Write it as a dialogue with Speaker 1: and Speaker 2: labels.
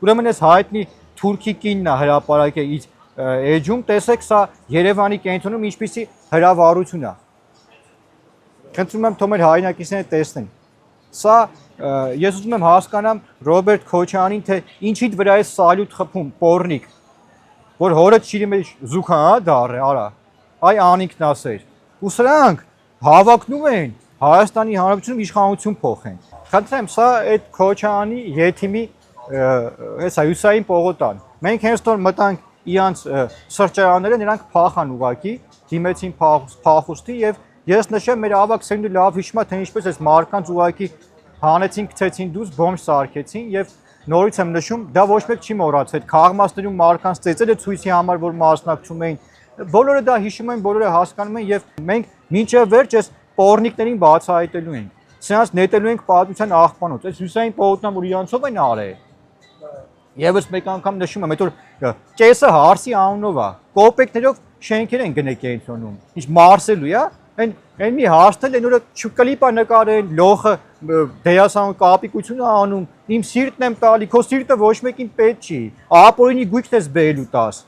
Speaker 1: Ուրեմն այս հայտնի թուրքի կինն է հրապարակել իր էջում, տեսեք սա Երևանի կենտրոնում ինչպիսի հրավառություն է։ Խնդրում եմ թող մեր հայրենակիցները տեսնեն։ Սա ես ուզում եմ հասկանամ Ռոբերտ Քոչարյանին, թե ինչիդ վրա է սալյուտ խփում, պոռնիկ, որ հորը ճիրի մեջ զուգա դառը, արա, այ անիկն ասեր։ Ու սրանք հավակնում են Հայաստանի Հանրապետությունում իշխանություն փոխեն։ Խնդրեմ, սա այդ Քոչարյանի եթիմի այս Հյուսային պողոտան։ Մենք հենց որ մտանք իրանց սրճարանները, նրանք փախան ուղակի, դիմեցին փախուստի եւ ես նշեմ մեր ավակ սերունդը լավ հիշում է, թե ինչպես այս մարկանց ուղակի հանեցին, գցեցին դուրս, բոմբ սարքեցին եւ նորից եմ նշում, դա ոչ մեկ չի մոռացել, քաղաքացիներում մարկանց ծեծելը ցույցի համար, որ մասնակցում էին, բոլորը դա հիշում են, բոլորը հասկանում են եւ մենք մինչեւ վերջ այս պոռնիկներին բացահայտելու ենք։ Սրանց նետելու ենք պատմության աղբանոց։ Այս Հյուսային պողոտնան, որ իրանցով են արել։ Եվս մեկ անգամ նշում եմ, այդ որ կեսը հարսի անունով է, կոպեկներով շենքեր են գնել կենտրոնում։ Ինչ մարսելու է, այն մի հարցնել են, որ կլիպա նկարեն, լոխը դերասան կապիկություն անում, իմ սիրտն եմ տալի, քո սիրտը ոչ մեկին պետք չի, ապօրինի գույքն ես բերելու տաս։